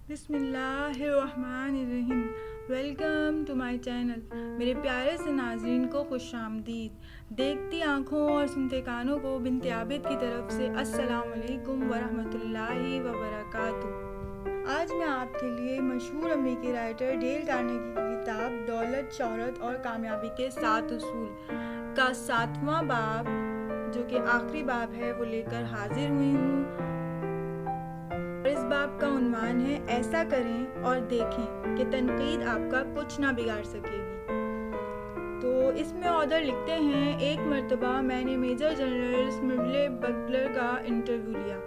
بسم اللہ الرحمن الرحیم۔ Welcome to my channel. میرے پیارے سے ناظرین کو خوش آمدید۔ دیکھتی آنکھوں اور سنتے کانوں کو بنت عابد کی طرف سے السلام علیکم ورحمۃ اللہ وبرکاتہ۔ آج میں آپ کے لیے مشہور امریکی رائٹر ڈیل کارنیگی کی کتاب دولت، شہرت اور کامیابی کے 7 اصول کا 7واں باب، جو کہ آخری باب ہے، وہ لے کر حاضر ہوئی ہوں۔ اس باب کا عنوان ہے ایسا کریں اور دیکھیں کہ تنقید آپ کا کچھ نہ بگاڑ سکے گی۔ تو اس میں آدھر لکھتے ہیں، ایک مرتبہ میں نے میجر جنرل سمیولے بٹلر کا انٹرویو لیا۔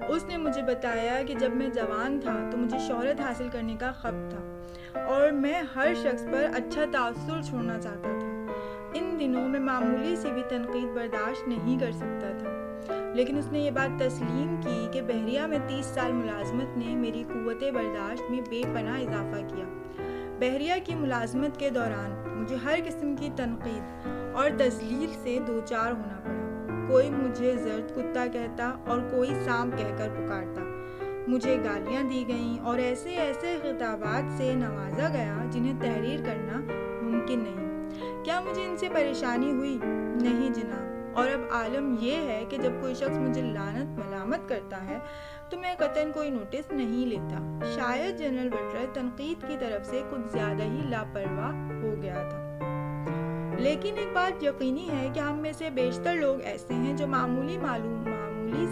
اس نے مجھے بتایا کہ جب میں جوان تھا تو مجھے شہرت حاصل کرنے کا خواب تھا اور میں ہر شخص پر اچھا تاثر چھوڑنا چاہتا تھا۔ ان دنوں میں معمولی سی بھی تنقید برداشت نہیں کر سکتا تھا، لیکن اس نے یہ بات تسلیم کی کہ بحریہ میں 30 سال ملازمت نے میری قوت برداشت میں بے پناہ اضافہ کیا۔ بحریہ کی ملازمت کے دوران مجھے ہر قسم کی تنقید اور تذلیل سے دوچار ہونا پڑا۔ کوئی مجھے زرد کتا کہتا اور کوئی سانپ کہہ کر پکارتا۔ مجھے گالیاں دی گئیں اور ایسے خطابات سے نوازا گیا جنہیں تحریر کرنا ممکن نہیں۔ کیا مجھے ان سے پریشانی ہوئی؟ نہیں جناب۔ اور اب عالم یہ ہے کہ جب کوئی شخص مجھے لعنت ملامت کرتا ہے تو میں قطعاً کوئی نوٹس نہیں لیتا۔ شاید جنرل بٹلر تنقید کی طرف سے کچھ زیادہ ہی لاپرواہ ہو گیا تھا۔ لیکن ایک بات یقینی ہے کہ ہم میں سے بیشتر لوگ ایسے ہیں جو معمولی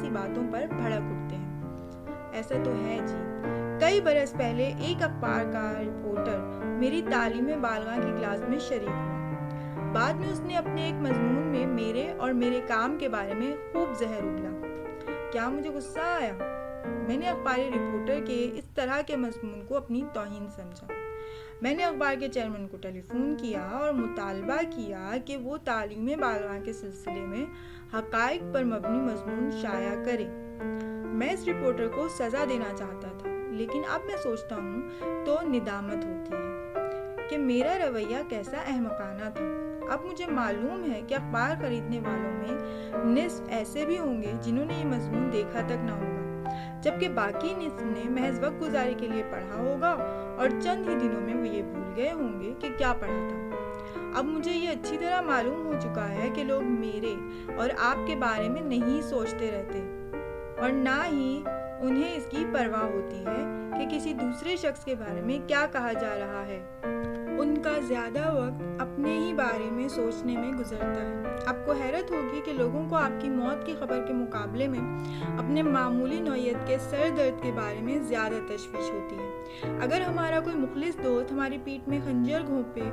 سی باتوں پر بھڑک اٹھتے ہیں۔ ایسا تو ہے جی۔ کئی برس پہلے ایک اخبار کا رپورٹر میری تعلیم بالغاں کی کلاس میں شریک ہوا۔ بعد میں اس نے اپنے ایک مضمون میں میرے اور میرے کام کے بارے میں خوب زہر اگلا۔ کیا مجھے غصہ آیا؟ میں نے اخباری رپورٹر کے اس طرح کے مضمون کو اپنی توہین سمجھا۔ میں نے اخبار کے چیئرمین کو ٹیلی فون کیا اور مطالبہ کیا کہ وہ تعلیم بالغاں کے سلسلے میں حقائق پر مبنی مضمون شائع کرے۔ میں اس رپورٹر کو سزا دینا چاہتا تھا، لیکن اب میں سوچتا ہوں تو ندامت ہوتی ہے کہ میرا رویہ کیسا احمقانہ تھا۔ اب مجھے معلوم ہے کہ اخبار خریدنے والوں میں نصف ایسے بھی ہوں گے جنہوں نے یہ مضمون دیکھا تک نہ ہوگا، جبکہ باقی نصف نے محض وقت گزاری کے لیے پڑھا ہوگا اور چند ہی دنوں میں وہ یہ بھول گئے ہوں گے کہ کیا پڑھا تھا۔ اب مجھے یہ اچھی طرح معلوم ہو چکا ہے کہ لوگ میرے اور آپ کے بارے میں نہیں سوچتے رہتے، اور نہ ہی انہیں اس کی پرواہ ہوتی ہے کہ کسی دوسرے شخص کے بارے میں کیا کہا جا رہا ہے۔ ان کا زیادہ وقت اپنے ہی بارے میں سوچنے میں گزرتا ہے۔ آپ کو حیرت ہوگی کہ لوگوں کو آپ کی موت کی خبر کے مقابلے میں اپنے معمولی نوعیت کے سر درد کے بارے میں زیادہ تشویش ہوتی ہے۔ اگر ہمارا کوئی مخلص دوست ہماری پیٹھ میں خنجر گھونپے،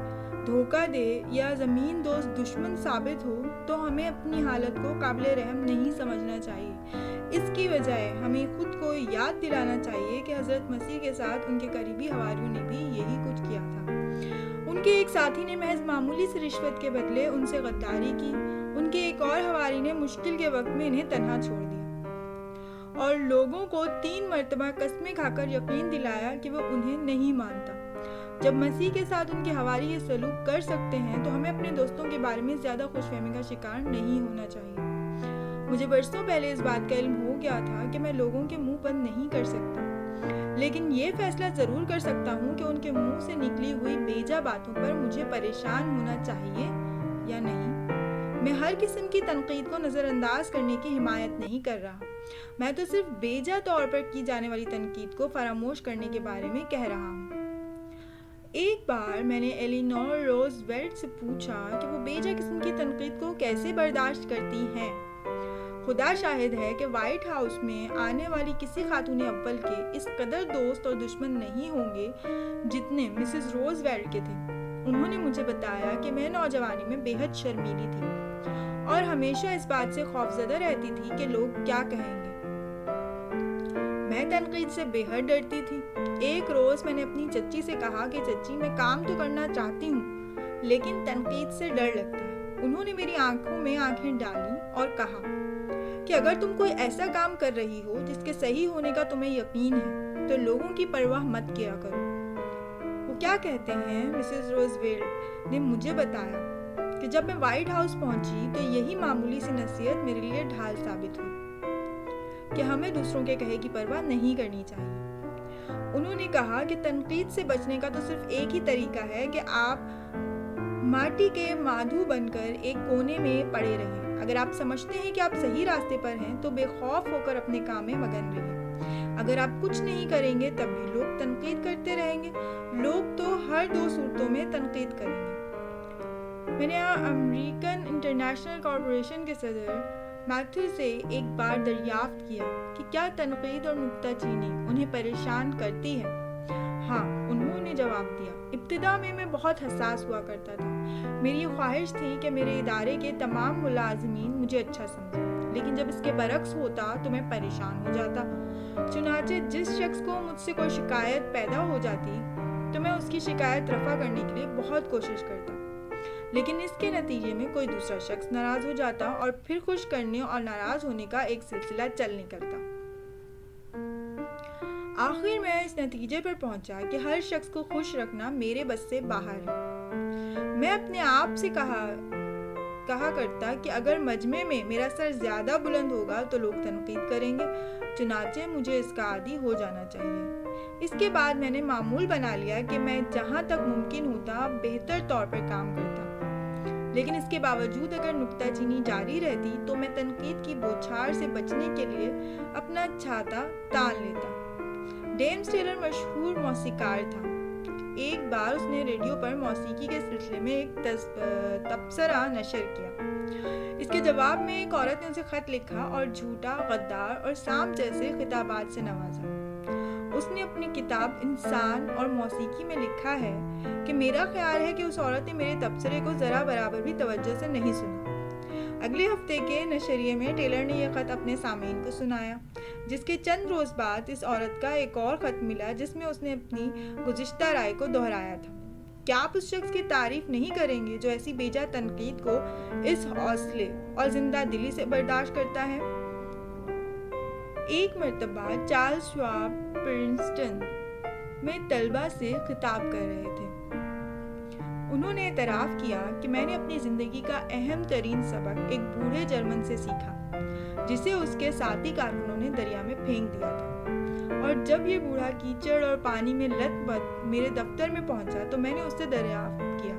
دھوکہ دے یا زمین دوست دشمن ثابت ہو تو ہمیں اپنی حالت کو قابل رحم نہیں سمجھنا چاہیے۔ اس کی بجائے ہمیں خود کو یاد دلانا چاہیے کہ حضرت مسیح کے ساتھ ان کے قریبی حواریوں نے بھی یہی کچھ کیا تھا۔ ان کے ایک ساتھی نے محض معمولی سی رشوت کے بدلے ان سے غداری کی۔ ان کے ایک اور حواری نے مشکل کے وقت میں انہیں تنہا چھوڑ دیا اور لوگوں کو 3 مرتبہ قسمیں کھا کر یقین دلایا کہ وہ انہیں نہیں مانتا۔ جب مسیح کے ساتھ ان کے حواری یہ سلوک کر سکتے ہیں تو ہمیں اپنے دوستوں کے بارے میں زیادہ خوش فہمی کا شکار نہیں ہونا چاہیے۔ مجھے برسوں پہلے اس بات کا علم ہو گیا تھا کہ میں لوگوں کے منہ بند نہیں کر سکتا، لیکن یہ فیصلہ ضرور کر سکتا ہوں کہ ان کے منہ سے نکلی ہوئی بیجا باتوں پر مجھے پریشان ہونا چاہیے یا نہیں۔ میں ہر قسم کی تنقید کو نظر انداز کرنے کی حمایت نہیں کر رہا، میں تو صرف بیجا طور پر کی جانے والی تنقید کو فراموش کرنے کے بارے میں کہہ رہا ہوں۔ ایک بار میں نے ایلینور روز ویلٹ سے پوچھا کہ وہ بیجا قسم کی تنقید کو کیسے برداشت کرتی ہیں۔ خدا شاہد ہے کہ وائٹ ہاؤس میں آنے والی کسی خاتون اول کے اس قدر دوست اور دشمن نہیں ہوں گے جتنے مسز روز ویلٹ کے تھے۔ انہوں نے مجھے بتایا کہ میں نوجوانی میں بے حد شرمیلی تھی اور ہمیشہ اس بات سے خوفزدہ رہتی تھی کہ لوگ کیا کہیں گے۔ میں تنقید سے بے حد ڈرتی تھی۔ ایک روز میں نے اپنی چچی سے کہا کہ چچی، میں کام تو کرنا چاہتی ہوں لیکن تنقید سے ڈر لگتا ہے۔ انہوں نے میری آنکھوں میں آنکھیں ڈالی اور کہا کہ اگر تم کوئی ایسا کام کر رہی ہو جس کے صحیح ہونے کا تمہیں یقین ہے تو لوگوں کی پرواہ مت کیا کرو۔ وہ کیا کہتے ہیں، مسز روز ویلٹ نے مجھے بتایا کہ جب میں وائٹ ہاؤس پہنچی تو یہی معمولی سی نصیحت میرے لیے ڈھال ثابت ہوئی کہ ہمیں دوسروں کے کہے کی پرواہ نہیں کرنی چاہیے۔ انہوں نے کہا کہ تنقید سے بچنے کا تو صرف ایک ہی طریقہ ہے کہ آپ ماٹی کے مادھو بن کر ایک کونے میں پڑے رہیں۔ اگر آپ سمجھتے ہیں کہ آپ صحیح راستے پر ہیں تو بے خوف ہو کر اپنے کام میں مگن رہیں۔ اگر آپ کچھ نہیں کریں گے تب بھی لوگ تنقید کرتے رہیں گے۔ لوگ تو ہر 2 صورتوں میں تنقید کریں گے۔ میں نے امریکن انٹرنیشنل کارپوریشن کے صدر میتھیو سے ایک بار دریافت کیا کہ کیا تنقید اور نکتہ چینی انہیں پریشان کرتی ہے۔ ہاں، انہوں نے جواب دیا۔ ابتدا میں بہت حساس ہوا کرتا تھا۔ میری یہ خواہش تھی کہ میرے ادارے کے تمام ملازمین مجھے اچھا سمجھیں، لیکن جب اس کے برعکس ہوتا تو میں پریشان ہو جاتا۔ چنانچہ جس شخص کو مجھ سے کوئی شکایت پیدا ہو جاتی تو میں اس کی شکایت رفع کرنے کے لیے بہت کوشش کرتا، لیکن اس کے نتیجے میں کوئی دوسرا شخص ناراض ہو جاتا اور پھر خوش کرنے اور ناراض ہونے کا ایک سلسلہ چل نکلتا۔ آخر میں اس نتیجے پر پہنچا کہ ہر شخص کو خوش رکھنا میرے بس سے باہر ہے۔ میں اپنے آپ سے کہا کرتا کہ اگر مجمع میں میرا سر زیادہ بلند ہوگا تو لوگ تنقید کریں گے، چنانچہ مجھے اس کا عادی ہو جانا چاہیے۔ اس کے بعد میں نے معمول بنا لیا کہ میں جہاں تک ممکن ہوتا بہتر طور پر کام کرتا، لیکن اس کے باوجود اگر نکتہ چینی جاری رہتی تو میں تنقید کی بوچھار سے بچنے کے لیے اپنا چھاتا تان لیتا۔ ڈیمز ٹیلر مشہور موسیقار تھا۔ ایک بار اس نے ریڈیو پر موسیقی کے سلسلے میں ایک تبصرہ نشر کیا۔ اس کے جواب میں ایک عورت نے اسے خط لکھا اور جھوٹا، غدار اور سانپ جیسے خطابات سے نوازا۔ اس نے اپنی کتاب انسان اور موسیقی میں لکھا ہے کہ میرا خیال ہے کہ اس عورت نے میرے تبصرے کو ذرا برابر بھی توجہ سے نہیں سنا۔ اگلے ہفتے کے نشریے میں ٹیلر نے یہ خط اپنے سامعین کو سنایا، جس کے چند روز بعد اس عورت کا ایک اور خط ملا جس میں اس نے اپنی گزشتہ رائے کو دہرایا تھا۔ کیا آپ اس شخص کی تعریف نہیں کریں گے جو ایسی بیجا تنقید کو اس حوصلے اور زندہ دلی سے برداشت کرتا ہے؟ ایک مرتبہ چارلز شواب پرنسٹن میں طلبہ سے خطاب کر رہے تھے۔ انہوں نے اعتراف کیا کہ میں نے اپنی زندگی کا اہم ترین سبق ایک بوڑھے جرمن سے سیکھا جسے اس کے ساتھی کارکنوں نے دریا میں پھینک دیا تھا، اور جب یہ بوڑھا کیچڑ اور پانی میں لت پت میرے دفتر میں پہنچا تو میں نے اس سے دریافت کیا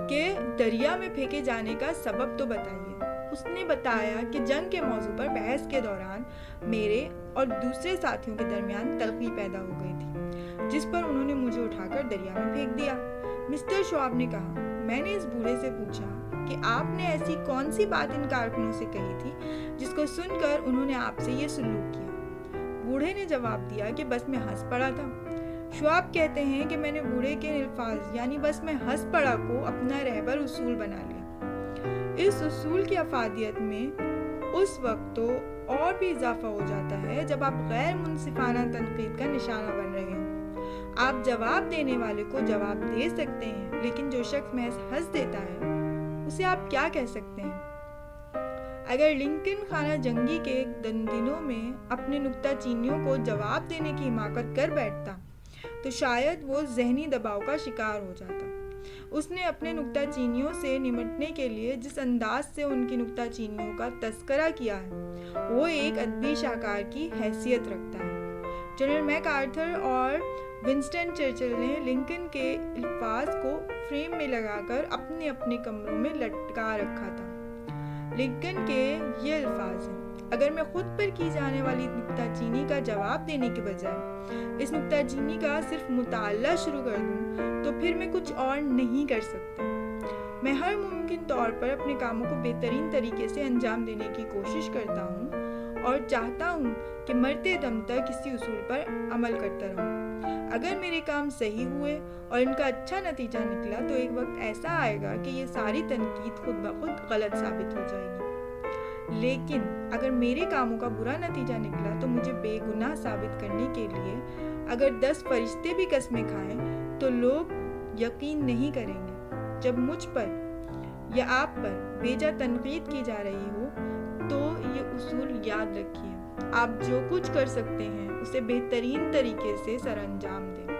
کہ دریا میں پھینکے جانے کا سبب تو بتائیے۔ اس نے بتایا کہ جنگ کے موضوع پر بحث کے دوران میرے اور دوسرے ساتھیوں کے درمیان تلخی پیدا ہو گئی تھی، جس پر انہوں نے مجھے اٹھا کر دریا میں پھینک دیا۔ مسٹر شواب نے کہا، میں نے اس بوڑھے سے پوچھا کہ آپ نے ایسی کون سی بات ان کارکنوں سے کہی تھی جس کو سن کر انہوں نے آپ سے یہ سلوک کیا؟ بوڑھے نے جواب دیا کہ بس میں ہنس پڑا تھا۔ شواب کہتے ہیں کہ میں نے بوڑھے کے الفاظ یعنی بس میں ہنس پڑا کو اپنا رہبر اصول بنا لیا۔ اس اصول کی افادیت میں اس وقت تو اور بھی اضافہ ہو جاتا ہے جب آپ غیر منصفانہ تنقید کا نشانہ بن رہے ہوں۔ آپ جواب دینے والے کو جواب دے سکتے ہیں، لیکن جو شخص محض ہنس دیتا ہے اسے آپ کیا کہہ سکتے ہیں؟ اگر لنکن خانہ جنگی کے دنوں میں اپنے نکتہ چینیوں کو جواب دینے کی حماقت کر بیٹھتا تو شاید وہ ذہنی دباؤ کا شکار ہو جاتا۔ اس نے اپنے نکتہ چینیوں سے نمٹنے کے لیے جس انداز سے ان کی نکتہ چینیوں کا تذکرہ کیا ہے وہ ایک ادبی شاہکار کی حیثیت رکھتا ہے۔ جنرل میک آرتھر اور ونسٹن چرچل نے لنکن کے الفاظ کو فریم میں لگا کر اپنے اپنے کمروں میں لٹکا رکھا تھا۔ لنکن کے یہ الفاظ ہیں، اگر میں خود پر کی جانے والی نکتہ چینی کا جواب دینے کے بجائے اس نکتہ چینی کا صرف مطالعہ شروع کر دوں تو پھر میں کچھ اور نہیں کر سکتا۔ میں ہر ممکن طور پر اپنے کاموں کو بہترین طریقے سے انجام دینے کی کوشش کرتا ہوں اور چاہتا ہوں کہ مرتے دم تک کسی اصول پر عمل کرتا رہوں۔ اگر میرے کام صحیح ہوئے اور ان کا اچھا نتیجہ نکلا تو ایک وقت ایسا آئے گا کہ یہ ساری تنقید خود بخود غلط ثابت ہو جائے گی، لیکن اگر میرے کاموں کا برا نتیجہ نکلا تو مجھے بے گناہ ثابت کرنے کے لیے اگر 10 فرشتے بھی قسمیں کھائیں تو لوگ یقین نہیں کریں گے۔ جب مجھ پر یا آپ پر بیجا تنقید کی جا رہی ہو تو یہ اصول یاد رکھیے، آپ جو کچھ کر سکتے ہیں اسے بہترین طریقے سے سر انجام دیں۔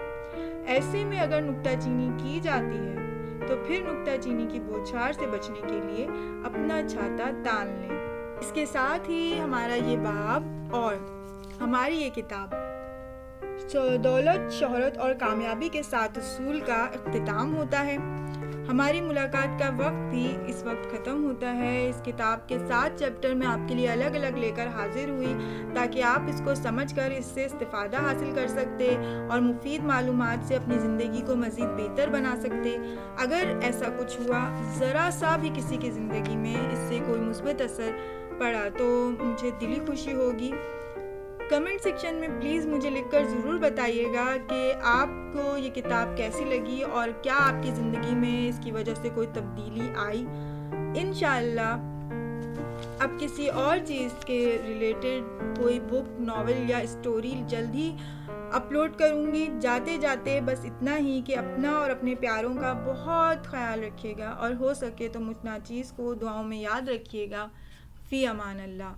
ایسے میں اگر نکتہ چینی کی جاتی ہے تو پھر نکتہ چینی کی بوچھار سے بچنے کے لیے اپنا چھاتا تان لیں۔ اس کے ساتھ ہی ہمارا یہ باب اور ہماری یہ کتاب دولت، شہرت اور کامیابی کے 7 اصول کا اختتام ہوتا ہے۔ ہماری ملاقات کا وقت بھی اس وقت ختم ہوتا ہے۔ اس کتاب کے 7 چیپٹر میں آپ کے لیے الگ الگ لے کر حاضر ہوئی تاکہ آپ اس کو سمجھ کر اس سے استفادہ حاصل کر سکتے اور مفید معلومات سے اپنی زندگی کو مزید بہتر بنا سکتے۔ اگر ایسا کچھ ہوا، ذرا سا بھی کسی کی زندگی میں اس سے کوئی مثبت اثر پڑا تو مجھے دلی خوشی ہوگی۔ کمنٹ سیکشن میں پلیز مجھے لکھ کر ضرور بتائیے گا کہ آپ کو یہ کتاب کیسی لگی اور کیا آپ کی زندگی میں اس کی وجہ سے کوئی تبدیلی آئی۔ انشاءاللہ اب کسی اور چیز کے ریلیٹڈ کوئی بک، ناول یا اسٹوری جلد ہی اپلوڈ کروں گی۔ جاتے جاتے بس اتنا ہی کہ اپنا اور اپنے پیاروں کا بہت خیال رکھیے گا اور ہو سکے تو متناچیز کو دعاؤں میں یاد رکھیے گا۔ فی امان اللہ۔